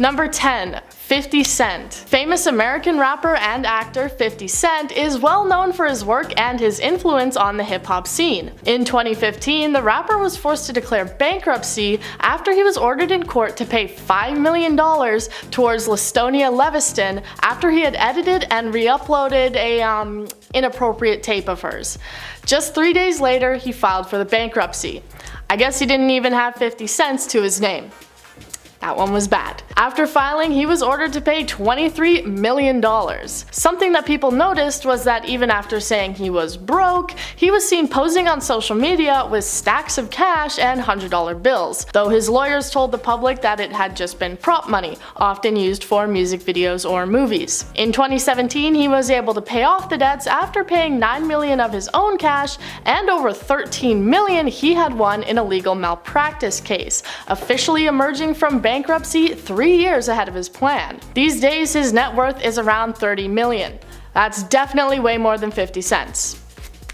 Number 10. 50 Cent. Famous American rapper and actor 50 Cent is well known for his work and his influence on the hip-hop scene. In 2015, the rapper was forced to declare bankruptcy after he was ordered in court to pay $5 million towards Lastonia Leviston after he had edited and re-uploaded a inappropriate tape of hers. Just 3 days later, he filed for the bankruptcy. I guess he didn't even have 50 cents to his name. That one was bad. After filing, he was ordered to pay $23 million. Something that people noticed was that even after saying he was broke, he was seen posing on social media with stacks of cash and $100 bills, though his lawyers told the public that it had just been prop money, often used for music videos or movies. In 2017, he was able to pay off the debts after paying $9 million of his own cash and over $13 million he had won in a legal malpractice case, officially emerging from bankruptcy 3 years ahead of his plan. These days, his net worth is around $30 million. That's definitely way more than 50 cents.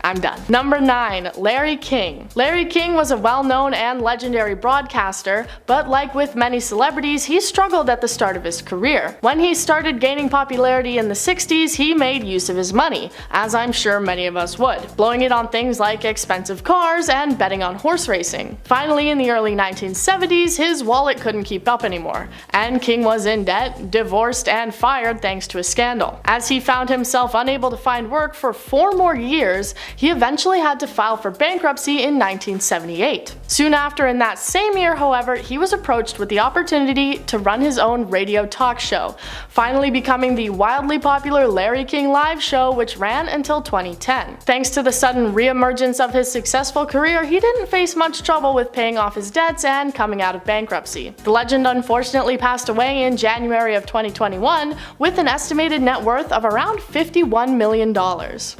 I'm done. Number 9. Larry King. Larry King was a well-known and legendary broadcaster, but like with many celebrities, he struggled at the start of his career. When he started gaining popularity in the 60s, he made use of his money, as I'm sure many of us would, blowing it on things like expensive cars and betting on horse racing. Finally, in the early 1970s, his wallet couldn't keep up anymore, and King was in debt, divorced, and fired thanks to a scandal. As he found himself unable to find work for 4 more years, he eventually had to file for bankruptcy in 1978. Soon after, in that same year, however, he was approached with the opportunity to run his own radio talk show, finally becoming the wildly popular Larry King Live Show, which ran until 2010. Thanks to the sudden re-emergence of his successful career, he didn't face much trouble with paying off his debts and coming out of bankruptcy. The legend unfortunately passed away in January of 2021 with an estimated net worth of around $51 million.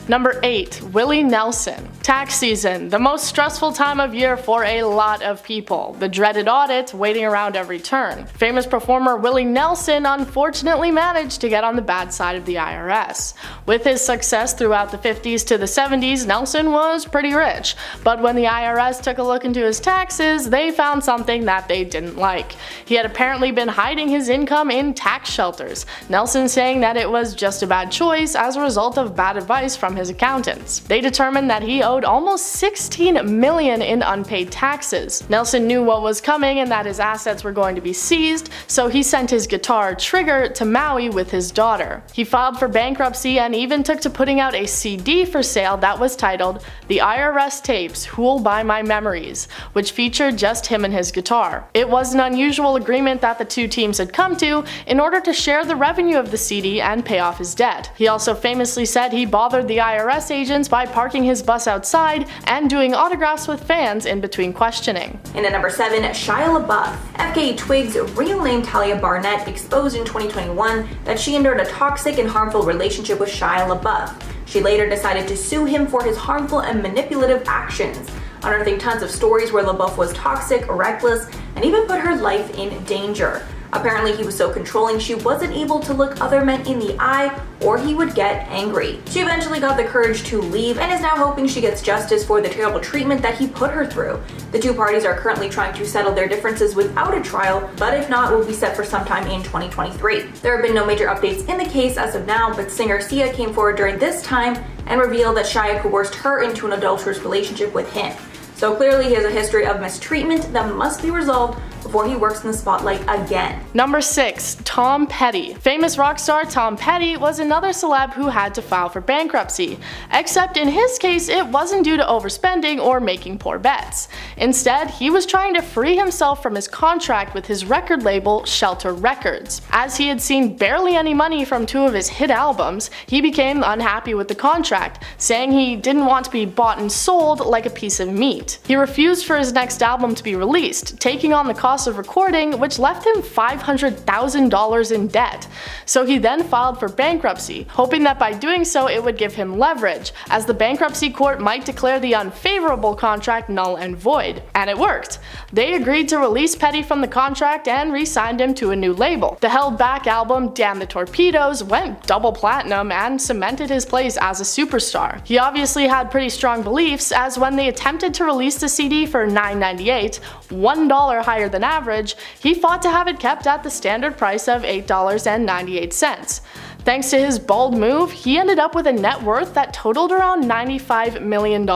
Number 8. Willie Nelson. Tax season, the most stressful time of year for a lot of people. The dreaded audit waiting around every turn. Famous performer Willie Nelson unfortunately managed to get on the bad side of the IRS. With his success throughout the 50s to the 70s, Nelson was pretty rich. But when the IRS took a look into his taxes, they found something that they didn't like. He had apparently been hiding his income in tax shelters, Nelson saying that it was just a bad choice as a result of bad advice from his accountants. They determined that he owed almost $16 million in unpaid taxes. Nelson knew what was coming and that his assets were going to be seized, so he sent his guitar Trigger to Maui with his daughter. He filed for bankruptcy and even took to putting out a CD for sale that was titled The IRS Tapes Who'll Buy My Memories, which featured just him and his guitar. It was an unusual agreement that the two teams had come to in order to share the revenue of the CD and pay off his debt. He also famously said he bothered the IRS agents by parking his bus outside and doing autographs with fans in between questioning. And at number 7, Shia LaBeouf. FKA Twigs' real name Talia Barnett exposed in 2021 that she endured a toxic and harmful relationship with Shia LaBeouf. She later decided to sue him for his harmful and manipulative actions, unearthing tons of stories where LaBeouf was toxic, reckless, and even put her life in danger. Apparently he was so controlling she wasn't able to look other men in the eye or he would get angry. She eventually got the courage to leave and is now hoping she gets justice for the terrible treatment that he put her through. The two parties are currently trying to settle their differences without a trial, but if not, will be set for sometime in 2023. There have been no major updates in the case as of now, but singer Sia came forward during this time and revealed that Shia coerced her into an adulterous relationship with him. So clearly he has a history of mistreatment that must be resolved before he works in the spotlight again. Number 6. Tom Petty. Famous rock star Tom Petty was another celeb who had to file for bankruptcy, except in his case it wasn't due to overspending or making poor bets. Instead, he was trying to free himself from his contract with his record label Shelter Records. As he had seen barely any money from 2 of his hit albums, he became unhappy with the contract, saying he didn't want to be bought and sold like a piece of meat. He refused for his next album to be released, taking on the cost of recording, which left him $500,000 in debt. So he then filed for bankruptcy, hoping that by doing so it would give him leverage, as the bankruptcy court might declare the unfavorable contract null and void. And it worked. They agreed to release Petty from the contract and re-signed him to a new label. The held-back album Damn the Torpedoes went double platinum and cemented his place as a superstar. He obviously had pretty strong beliefs, as when they attempted to release the CD for $9.98, $1 higher than than average, he fought to have it kept at the standard price of $8.98. Thanks to his bold move, he ended up with a net worth that totaled around $95 million.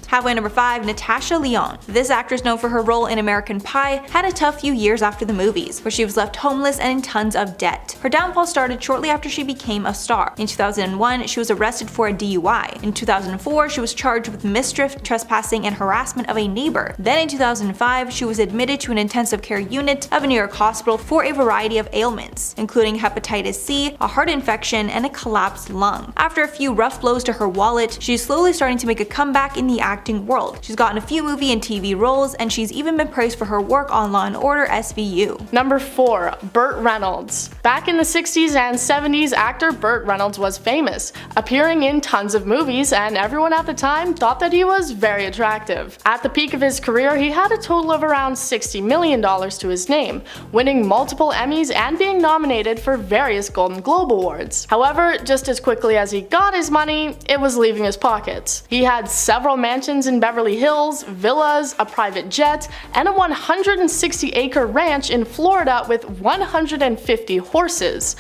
Halfway number 5, Natasha Lyonne. This actress, known for her role in American Pie, had a tough few years after the movies, where she was left homeless and in tons of debt. Her downfall started shortly after she became a star. In 2001, she was arrested for a DUI. In 2004, she was charged with mischief, trespassing, and harassment of a neighbor. Then in 2005, she was admitted to an intensive care unit of a New York hospital for a variety of ailments, including hepatitis C, a heart infection, and a collapsed lung. After a few rough blows to her wallet, she's slowly starting to make a comeback in the acting world. She's gotten a few movie and TV roles, and she's even been praised for her work on Law & Order SVU. Number 4. Burt Reynolds. Back in the 60s and 70s, actor Burt Reynolds was famous, appearing in tons of movies, and everyone at the time thought that he was very attractive. At the peak of his career, he had a total of around $60 million to his name, winning multiple Emmys and being nominated for various Golden Globe Awards. However, just as quickly as he got his money, it was leaving his pockets. He had several mansions in Beverly Hills, villas, a private jet, and a 160-acre ranch in Florida with 150 horses.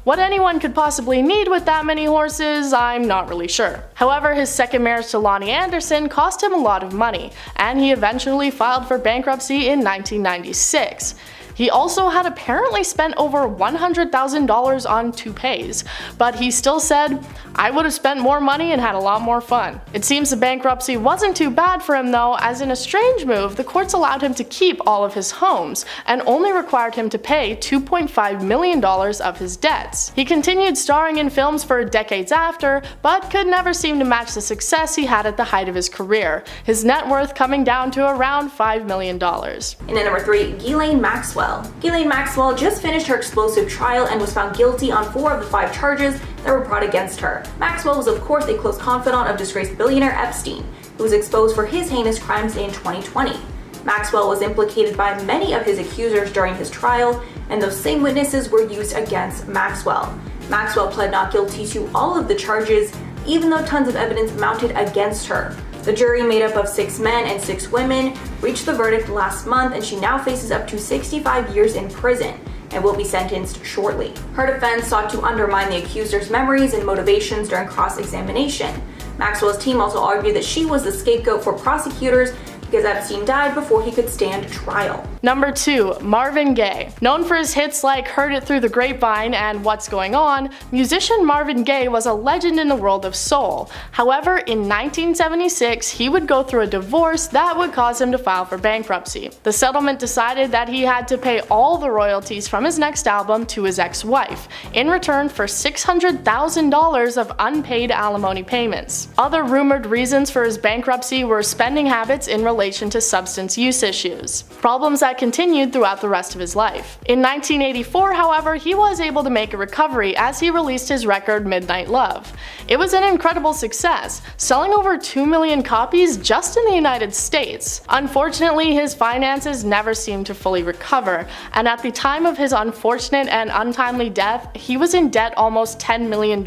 What anyone could possibly need with that many horses, I'm not really sure. However, his second marriage to Lonnie Anderson cost him a lot of money, and he eventually filed for bankruptcy in 1996. He also had apparently spent over $100,000 on toupees, but he still said, "I would have spent more money and had a lot more fun." It seems the bankruptcy wasn't too bad for him though, as in a strange move, the courts allowed him to keep all of his homes, and only required him to pay $2.5 million of his debts. He continued starring in films for decades after, but could never seem to match the success he had at the height of his career, his net worth coming down to around $5 million. And at number 3, Ghislaine Maxwell. Ghislaine Maxwell just finished her explosive trial and was found guilty on 4 of the 5 charges that were brought against her. Maxwell was of course a close confidant of disgraced billionaire Epstein, who was exposed for his heinous crimes in 2020. Maxwell was implicated by many of his accusers during his trial, and those same witnesses were used against Maxwell. Maxwell pled not guilty to all of the charges, even though tons of evidence mounted against her. The jury, made up of 6 men and 6 women, reached the verdict last month, and she now faces up to 65 years in prison and will be sentenced shortly. Her defense sought to undermine the accuser's memories and motivations during cross-examination. Maxwell's team also argued that she was the scapegoat for prosecutors because Epstein died before he could stand trial. Number 2. Marvin Gaye. Known for his hits like Heard It Through the Grapevine and What's Going On, musician Marvin Gaye was a legend in the world of soul. However, in 1976, he would go through a divorce that would cause him to file for bankruptcy. The settlement decided that he had to pay all the royalties from his next album to his ex-wife, in return for $600,000 of unpaid alimony payments. Other rumored reasons for his bankruptcy were spending habits in relation to substance use issues, problems that continued throughout the rest of his life. In 1984, however, he was able to make a recovery as he released his record Midnight Love. It was an incredible success, selling over 2 million copies just in the United States. Unfortunately, his finances never seemed to fully recover, and at the time of his unfortunate and untimely death, he was in debt almost $10 million,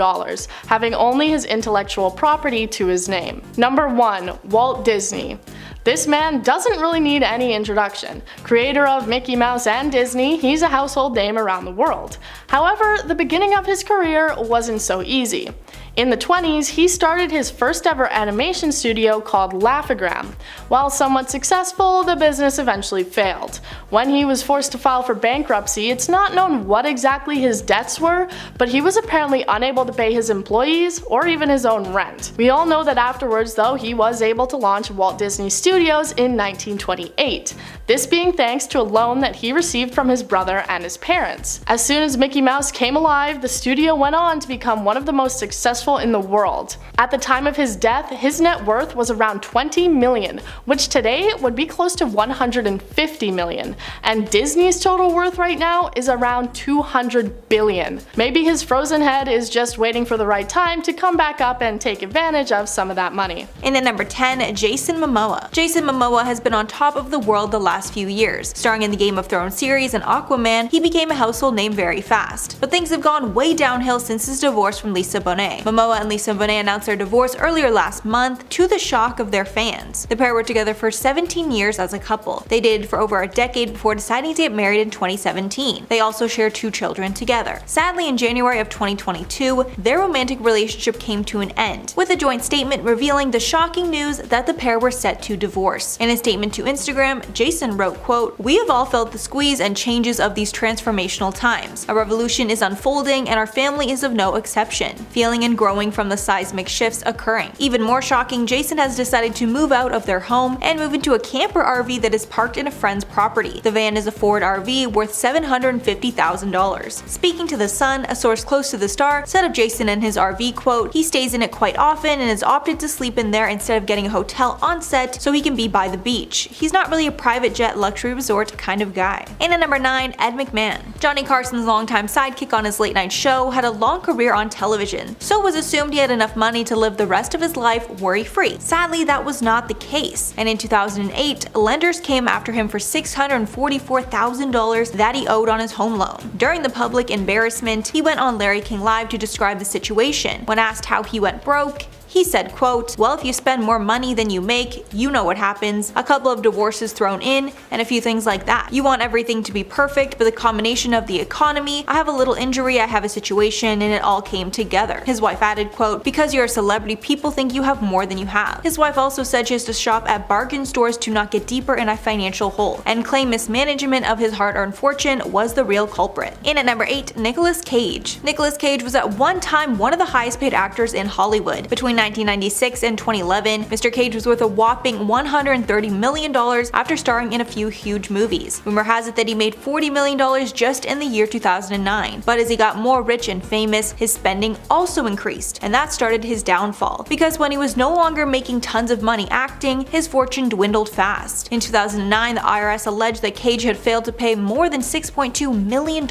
having only his intellectual property to his name. Number 1. Walt Disney. This man doesn't really need any introduction. Creator of Mickey Mouse and Disney, he's a household name around the world. However, the beginning of his career wasn't so easy. In the 20s, he started his first ever animation studio called Laugh-O-Gram. While somewhat successful, the business eventually failed. When he was forced to file for bankruptcy, it's not known what exactly his debts were, but he was apparently unable to pay his employees or even his own rent. We all know that afterwards, though, he was able to launch Walt Disney Studios in 1928, this being thanks to a loan that he received from his brother and his parents. As soon as Mickey Mouse came alive, the studio went on to become one of the most successful in the world. At the time of his death, his net worth was around $20 million, which today would be close to $150 million, and Disney's total worth right now is around $200 billion. Maybe his frozen head is just waiting for the right time to come back up and take advantage of some of that money. And at number 10, Jason Momoa. Jason Momoa has been on top of the world the last few years. Starring in the Game of Thrones series and Aquaman, he became a household name very fast. But things have gone way downhill since his divorce from Lisa Bonet. Momoa and Lisa Bonet announced their divorce earlier last month, to the shock of their fans. The pair were together for 17 years as a couple. They dated for over a decade before deciding to get married in 2017. They also share 2 children together. Sadly, in January of 2022, their romantic relationship came to an end, with a joint statement revealing the shocking news that the pair were set to divorce. In a statement to Instagram, Jason wrote, quote, "We have all felt the squeeze and changes of these transformational times. A revolution is unfolding and our family is of no exception, feeling and growing from the seismic shifts occurring." Even more shocking, Jason has decided to move out of their home and move into a camper RV that is parked in a friend's property. The van is a Ford RV worth $750,000. Speaking to The Sun, a source close to the star said of Jason and his RV, quote, "He stays in it quite often and has opted to sleep in there instead of getting a hotel on set so he can be by the beach. He's not really a private jet luxury resort kind of guy." And at number 9, Ed McMahon. Johnny Carson's longtime sidekick on his late night show had a long career on television, so it was assumed he had enough money to live the rest of his life worry-free. Sadly, that was not the case, and in 2008, lenders came after him for $644,000 that he owed on his home loan. During the public embarrassment, he went on Larry King Live to describe the situation. When asked how he went broke, he said, quote, "Well, if you spend more money than you make, you know what happens. A couple of divorces thrown in, and a few things like that. You want everything to be perfect, but the combination of the economy, I have a little injury, I have a situation, and it all came together." His wife added, quote, "Because you're a celebrity, people think you have more than you have." His wife also said she has to shop at bargain stores to not get deeper in a financial hole, and claimed mismanagement of his hard-earned fortune was the real culprit. And at number 8, Nicolas Cage. Nicolas Cage was at one time one of the highest paid actors in Hollywood. Between 1996 and 2011, Mr. Cage was worth a whopping $130 million after starring in a few huge movies. Rumor has it that he made $40 million just in the year 2009. But as he got more rich and famous, his spending also increased, and that started his downfall. Because when he was no longer making tons of money acting, his fortune dwindled fast. In 2009, the IRS alleged that Cage had failed to pay more than $6.2 million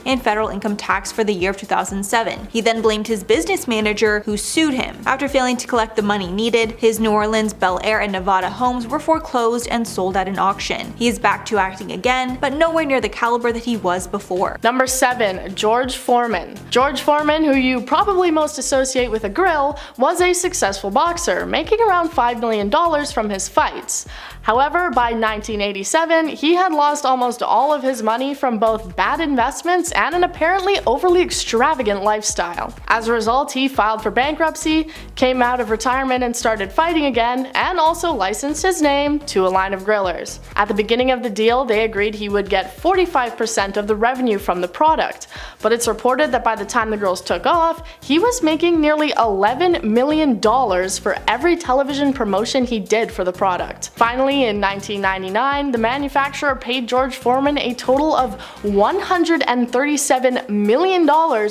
in federal income tax for the year of 2007. He then blamed his business manager, who sued him. After failing to collect the money needed, his New Orleans, Bel Air, and Nevada homes were foreclosed and sold at an auction. He is back to acting again, but nowhere near the caliber that he was before. Number 7, George Foreman. George Foreman, who you probably most associate with a grill, was a successful boxer, making around $5 million from his fights. However, by 1987, he had lost almost all of his money from both bad investments and an apparently overly extravagant lifestyle. As a result, he filed for bankruptcy, came out of retirement and started fighting again, and also licensed his name to a line of grillers. At the beginning of the deal, they agreed he would get 45% of the revenue from the product, but it's reported that by the time the grills took off, he was making nearly $11 million for every television promotion he did for the product. Finally, in 1999, the manufacturer paid George Foreman a total of $137 million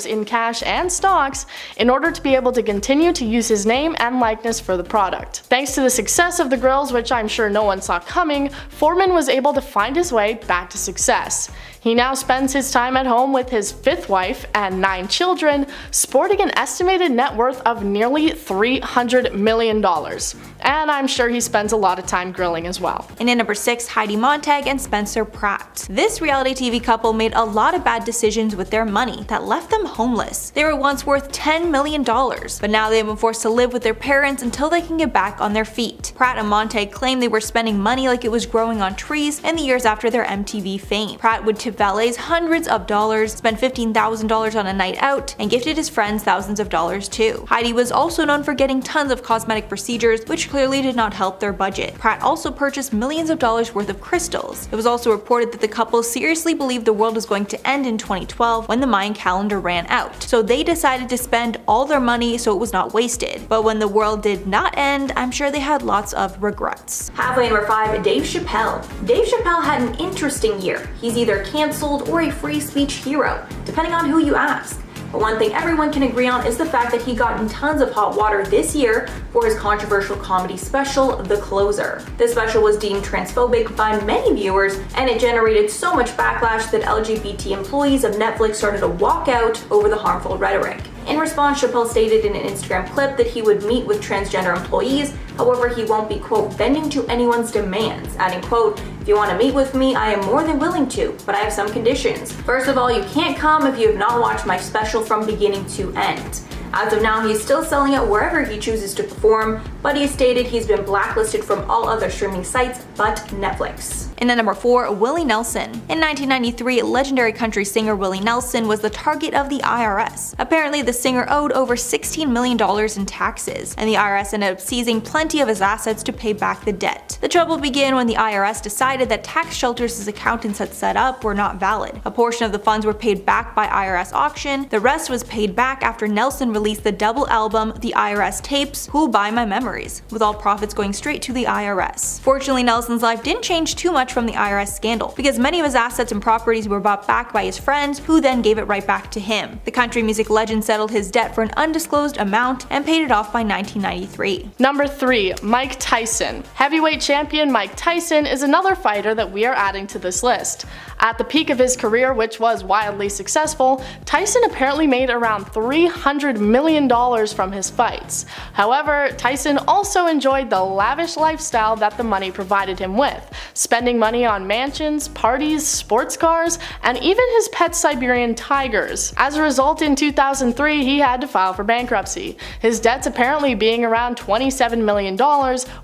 in cash and stocks in order to be able to continue to use his name and likeness for the product. Thanks to the success of the grills, which I'm sure no one saw coming, Foreman was able to find his way back to success. He now spends his time at home with his 5th wife and 9 children, sporting an estimated net worth of nearly $300 million. And I'm sure he spends a lot of time grilling as well. And in number 6, Heidi Montag and Spencer Pratt. This reality TV couple made a lot of bad decisions with their money that left them homeless. They were once worth $10 million, but now they have been forced to live with their parents until they can get back on their feet. Pratt and Montag claimed they were spending money like it was growing on trees in the years after their MTV fame. Pratt would tip valets hundreds of dollars, spend $15,000 on a night out, and gifted his friends thousands of dollars too. Heidi was also known for getting tons of cosmetic procedures, which clearly did not help their budget. Pratt also purchased millions of dollars worth of crystals. It was also reported that the couple seriously believed the world was going to end in 2012 when the Mayan calendar ran out, so they decided to spend all their money so it was not wasted. But when the world did not end, I'm sure they had lots of regrets. Halfway, number 5, Dave Chappelle. Dave Chappelle had an interesting year. He's either cancelled or a free speech hero, depending on who you ask. But one thing everyone can agree on is the fact that he got in tons of hot water this year for his controversial comedy special, The Closer. This special was deemed transphobic by many viewers, and it generated so much backlash that LGBT employees of Netflix started to walk out over the harmful rhetoric. In response, Chappelle stated in an Instagram clip that he would meet with transgender employees, however he won't be, quote, bending to anyone's demands, adding, quote, if you want to meet with me, I am more than willing to, but I have some conditions. First of all, you can't come if you have not watched my special from beginning to end. As of now, he's still selling it wherever he chooses to perform, but he stated he's been blacklisted from all other streaming sites but Netflix. And at number 4, Willie Nelson. In 1993, legendary country singer Willie Nelson was the target of the IRS. Apparently, the singer owed over $16 million in taxes, and the IRS ended up seizing plenty of his assets to pay back the debt. The trouble began when the IRS decided that tax shelters his accountants had set up were not valid. A portion of the funds were paid back by IRS auction, the rest was paid back after Nelson released the double album The IRS Tapes, Who'll Buy My Memories, with all profits going straight to the IRS. Fortunately, Nelson's life didn't change too much from the IRS scandal, because many of his assets and properties were bought back by his friends, who then gave it right back to him. The country music legend settled his debt for an undisclosed amount and paid it off by 1993. Number 3. Mike Tyson. Heavyweight champion Mike Tyson is another fighter that we are adding to this list. At the peak of his career, which was wildly successful, Tyson apparently made around $300 million from his fights. However, Tyson also enjoyed the lavish lifestyle that the money provided him with, spending money on mansions, parties, sports cars, and even his pet Siberian tigers. As a result, in 2003, he had to file for bankruptcy, his debts apparently being around $27 million,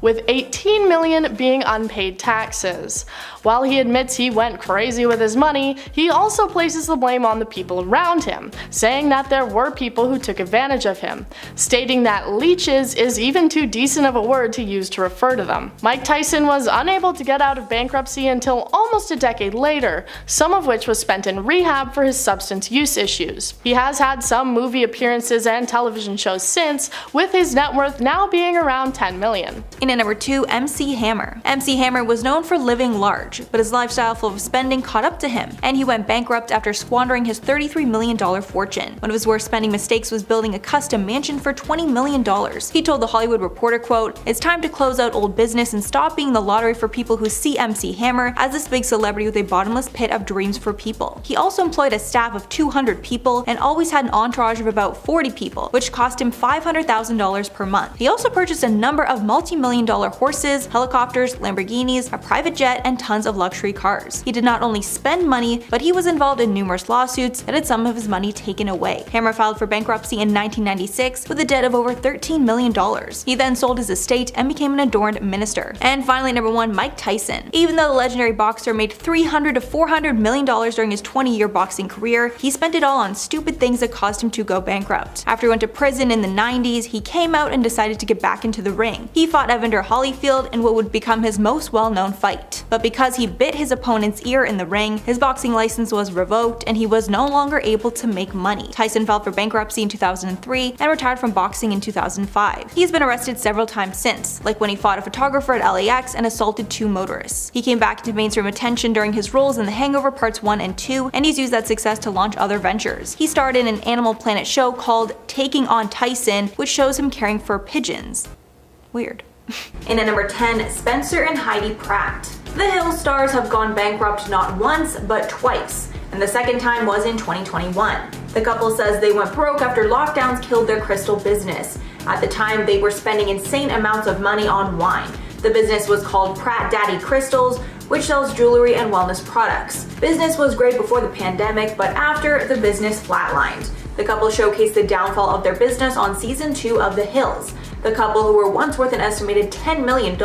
with $18 million being unpaid taxes. While he admits he went crazy with his money, he also places the blame on the people around him, saying that there were people who took advantage of him, stating that leeches is even too decent of a word to use to refer to them. Mike Tyson was unable to get out of bankruptcy until almost a decade later, some of which was spent in rehab for his substance use issues. He has had some movie appearances and television shows since, with his net worth now being around $10 million. And at number 2, MC Hammer. MC Hammer was known for living large, but his lifestyle full of spending caught up to him, and he went bankrupt after squandering his $33 million fortune. One of his worst spending mistakes was building a custom mansion for $20 million. He told The Hollywood Reporter, quote, "It's time to close out old business and stop being the lottery for people who see MC Hammer as this big celebrity with a bottomless pit of dreams for people." He also employed a staff of 200 people and always had an entourage of about 40 people, which cost him $500,000 per month. He also purchased a number of multi-million-dollar horses, helicopters, Lamborghinis, a private jet, and tons of luxury cars. He did not only spend money, but he was involved in numerous lawsuits and had some of his money taken away. Hammer filed for bankruptcy in 1996 with a debt of over $13 million. He then sold his estate and became an adorned minister. And finally, number 1, Mike Tyson. Even though the legendary boxer made $300 to $400 million during his 20-year boxing career, he spent it all on stupid things that caused him to go bankrupt. After he went to prison in the 90s, he came out and decided to get back into the ring. He fought Evander Holyfield in what would become his most well-known fight. But because he bit his opponent's ear in the ring, his boxing license was revoked and he was no longer able to make money. Tyson filed for bankruptcy in 2003 and retired from boxing in 2005. He's been arrested several times since, like when he fought a photographer at LAX and assaulted 2 motorists. He came back into mainstream attention during his roles in The Hangover Parts 1 and 2, and he's used that success to launch other ventures. He starred in an Animal Planet show called Taking on Tyson, which shows him caring for pigeons. Weird. And at number 10, Spencer and Heidi Pratt. The Hill stars have gone bankrupt not once, but twice, and the second time was in 2021. The couple says they went broke after lockdowns killed their crystal business. At the time, they were spending insane amounts of money on wine. The business was called Pratt Daddy Crystals, which sells jewelry and wellness products. Business was great before the pandemic, but after, the business flatlined. The couple showcased the downfall of their business on season 2 of The Hills. The couple, who were once worth an estimated $10 million,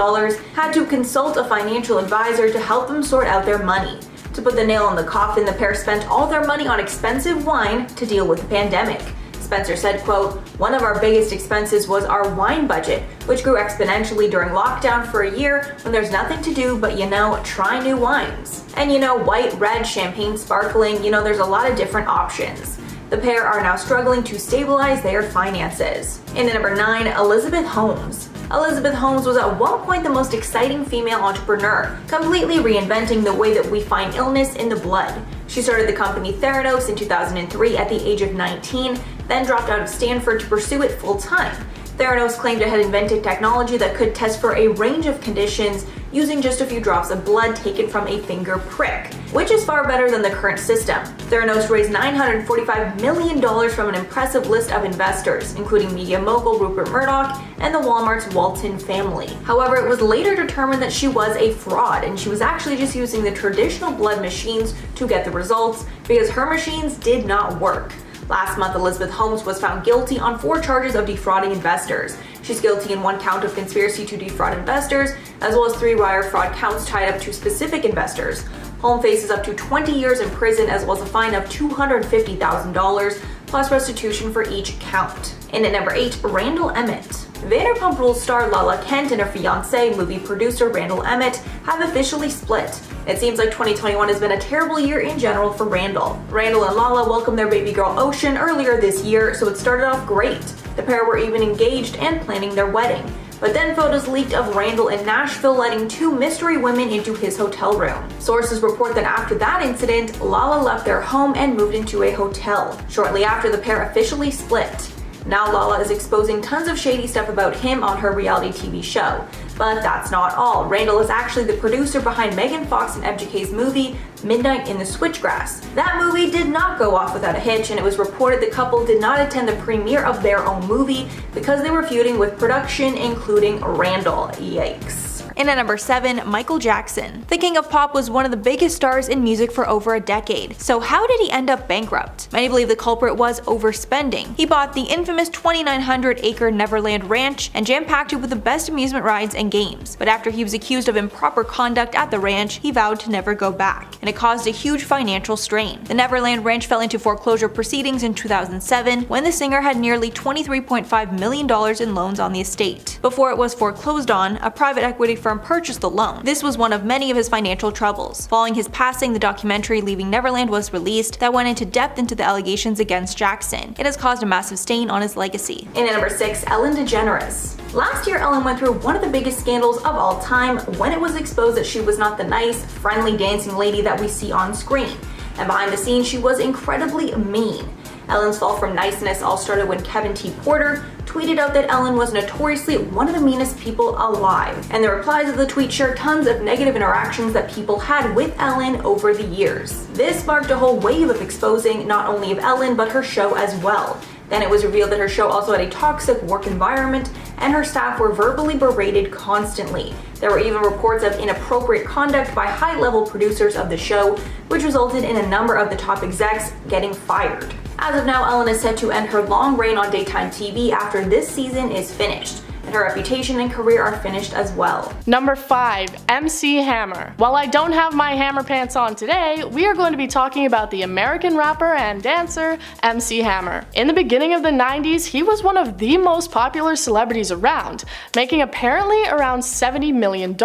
had to consult a financial advisor to help them sort out their money. To put the nail in the coffin, the pair spent all their money on expensive wine to deal with the pandemic. Spencer said, quote, "One of our biggest expenses was our wine budget, which grew exponentially during lockdown for a year when there's nothing to do but, try new wines. And white, red, champagne, sparkling, there's a lot of different options." The pair are now struggling to stabilize their finances. And at number 9, Elizabeth Holmes. Elizabeth Holmes was at one point the most exciting female entrepreneur, completely reinventing the way that we find illness in the blood. She started the company Theranos in 2003 at the age of 19, then dropped out of Stanford to pursue it full-time. Theranos claimed it had invented technology that could test for a range of conditions using just a few drops of blood taken from a finger prick, which is far better than the current system. Theranos raised $945 million from an impressive list of investors, including media mogul Rupert Murdoch and the Walmart's Walton family. However, it was later determined that she was a fraud, and she was actually just using the traditional blood machines to get the results because her machines did not work. Last month, Elizabeth Holmes was found guilty on 4 charges of defrauding investors. She's guilty in 1 count of conspiracy to defraud investors, as well as 3 wire fraud counts tied up to specific investors. Holmes faces up to 20 years in prison, as well as a fine of $250,000, plus restitution for each count. And at number 8, Randall Emmett. Vanderpump Rules star Lala Kent and her fiancé, movie producer Randall Emmett, have officially split. It seems like 2021 has been a terrible year in general for Randall. Randall and Lala welcomed their baby girl Ocean earlier this year, so it started off great. The pair were even engaged and planning their wedding. But then photos leaked of Randall in Nashville letting 2 mystery women into his hotel room. Sources report that after that incident, Lala left their home and moved into a hotel. Shortly after, the pair officially split. Now Lala is exposing tons of shady stuff about him on her reality TV show. But that's not all. Randall is actually the producer behind Megan Fox and MGK's movie, Midnight in the Switchgrass. That movie did not go off without a hitch, and it was reported the couple did not attend the premiere of their own movie because they were feuding with production, including Randall. Yikes. And at number 7, Michael Jackson. The king of pop was one of the biggest stars in music for over a decade. So how did he end up bankrupt? Many believe the culprit was overspending. He bought the infamous 2,900-acre Neverland Ranch and jam-packed it with the best amusement rides and games. But after he was accused of improper conduct at the ranch, he vowed to never go back, and it caused a huge financial strain. The Neverland Ranch fell into foreclosure proceedings in 2007 when the singer had nearly $23.5 million in loans on the estate. Before it was foreclosed on, a private equity firm purchased the loan. This was one of many of his financial troubles. Following his passing, the documentary Leaving Neverland was released that went into depth into the allegations against Jackson. It has caused a massive stain on his legacy. And at number 6, Ellen DeGeneres. Last year, Ellen went through one of the biggest scandals of all time when it was exposed that she was not the nice, friendly dancing lady that we see on screen. And behind the scenes, she was incredibly mean. Ellen's fall from niceness all started when Kevin T. Porter tweeted out that Ellen was notoriously one of the meanest people alive, and the replies of the tweet shared tons of negative interactions that people had with Ellen over the years. This sparked a whole wave of exposing not only of Ellen but her show as well. Then it was revealed that her show also had a toxic work environment, and her staff were verbally berated constantly. There were even reports of inappropriate conduct by high-level producers of the show, which resulted in a number of the top execs getting fired. As of now, Ellen is set to end her long reign on daytime TV after this season is finished, and her reputation and career are finished as well. Number 5, MC Hammer. While I don't have my hammer pants on today, we are going to be talking about the American rapper and dancer MC Hammer. In the beginning of the 90s, he was one of the most popular celebrities around, making apparently around $70 million.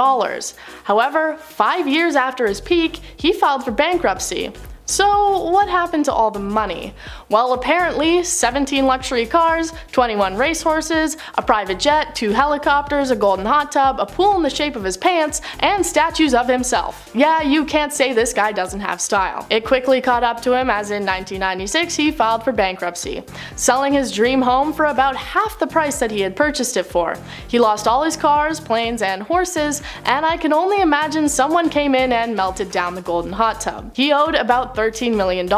However, 5 years after his peak, he filed for bankruptcy. So what happened to all the money? Well, apparently 17 luxury cars, 21 racehorses, a private jet, 2 helicopters, a golden hot tub, a pool in the shape of his pants, and statues of himself. Yeah, you can't say this guy doesn't have style. It quickly caught up to him as in 1996 he filed for bankruptcy, selling his dream home for about half the price that he had purchased it for. He lost all his cars, planes, and horses, and I can only imagine someone came in and melted down the golden hot tub. He owed about $13 million.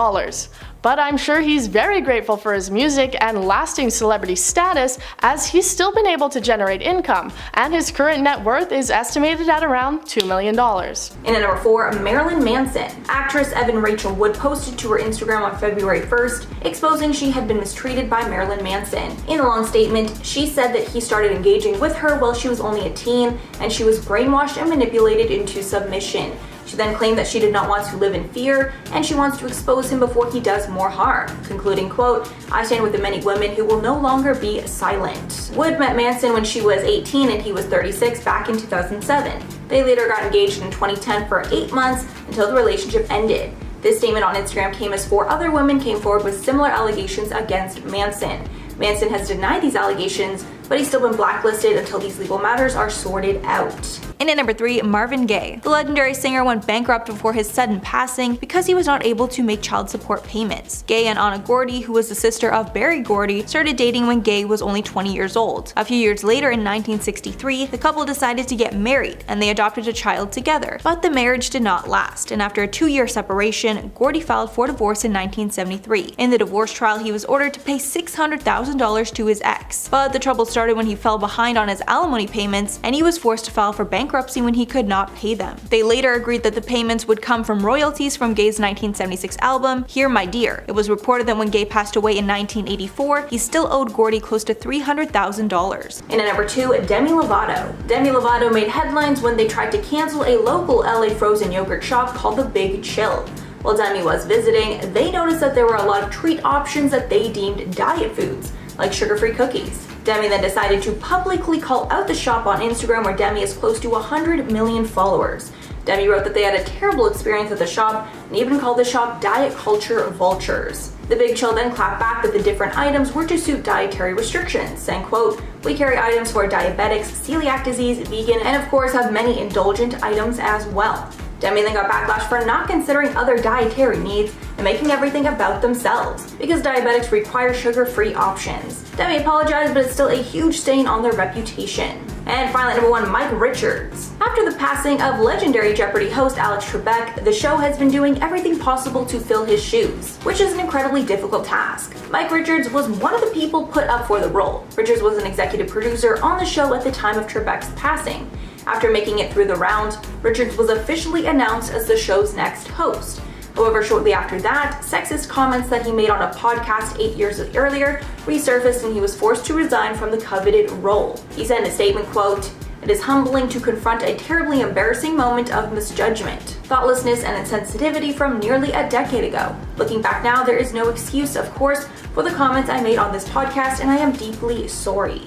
But I'm sure he's very grateful for his music and lasting celebrity status, as he's still been able to generate income, and his current net worth is estimated at around $2 million. And at number 4, Marilyn Manson. Actress Evan Rachel Wood posted to her Instagram on February 1st, exposing she had been mistreated by Marilyn Manson. In a long statement, she said that he started engaging with her while she was only a teen, and she was brainwashed and manipulated into submission. She then claimed that she did not want to live in fear, and she wants to expose him before he does more harm, concluding, quote, "I stand with the many women who will no longer be silent." Wood met Manson when she was 18 and he was 36 back in 2007. They later got engaged in 2010 for 8 months until the relationship ended. This statement on Instagram came as 4 other women came forward with similar allegations against Manson. Manson has denied these allegations, but he's still been blacklisted until these legal matters are sorted out. And at number 3, Marvin Gaye. The legendary singer went bankrupt before his sudden passing because he was not able to make child support payments. Gaye and Anna Gordy, who was the sister of Berry Gordy, started dating when Gaye was only 20 years old. A few years later, in 1963, the couple decided to get married, and they adopted a child together. But the marriage did not last, and after a 2-year separation, Gordy filed for divorce in 1973. In the divorce trial, he was ordered to pay $600,000 to his ex. But the trouble started started when he fell behind on his alimony payments, and he was forced to file for bankruptcy when he could not pay them. They later agreed that the payments would come from royalties from Gaye's 1976 album, Here My Dear. It was reported that when Gaye passed away in 1984, he still owed Gordy close to $300,000. And at number 2, Demi Lovato. Demi Lovato made headlines when they tried to cancel a local LA frozen yogurt shop called the Big Chill. While Demi was visiting, they noticed that there were a lot of treat options that they deemed diet foods, like sugar-free cookies. Demi then decided to publicly call out the shop on Instagram, where Demi has close to 100 million followers. Demi wrote that they had a terrible experience at the shop and even called the shop diet culture vultures. The Big Chill then clapped back that the different items were to suit dietary restrictions, saying, quote, "We carry items for diabetics, celiac disease, vegan, and of course have many indulgent items as well." Demi then got backlash for not considering other dietary needs and making everything about themselves, because diabetics require sugar-free options. Demi apologized, but it's still a huge stain on their reputation. And finally, number 1, Mike Richards. After the passing of legendary Jeopardy host Alex Trebek, the show has been doing everything possible to fill his shoes, which is an incredibly difficult task. Mike Richards was one of the people put up for the role. Richards was an executive producer on the show at the time of Trebek's passing. After making it through the rounds, Richards was officially announced as the show's next host. However, shortly after that, sexist comments that he made on a podcast 8 years earlier resurfaced, and he was forced to resign from the coveted role. He said in a statement, quote, "It is humbling to confront a terribly embarrassing moment of misjudgment, thoughtlessness, and insensitivity from nearly a decade ago. Looking back now, there is no excuse, of course, for the comments I made on this podcast, and I am deeply sorry."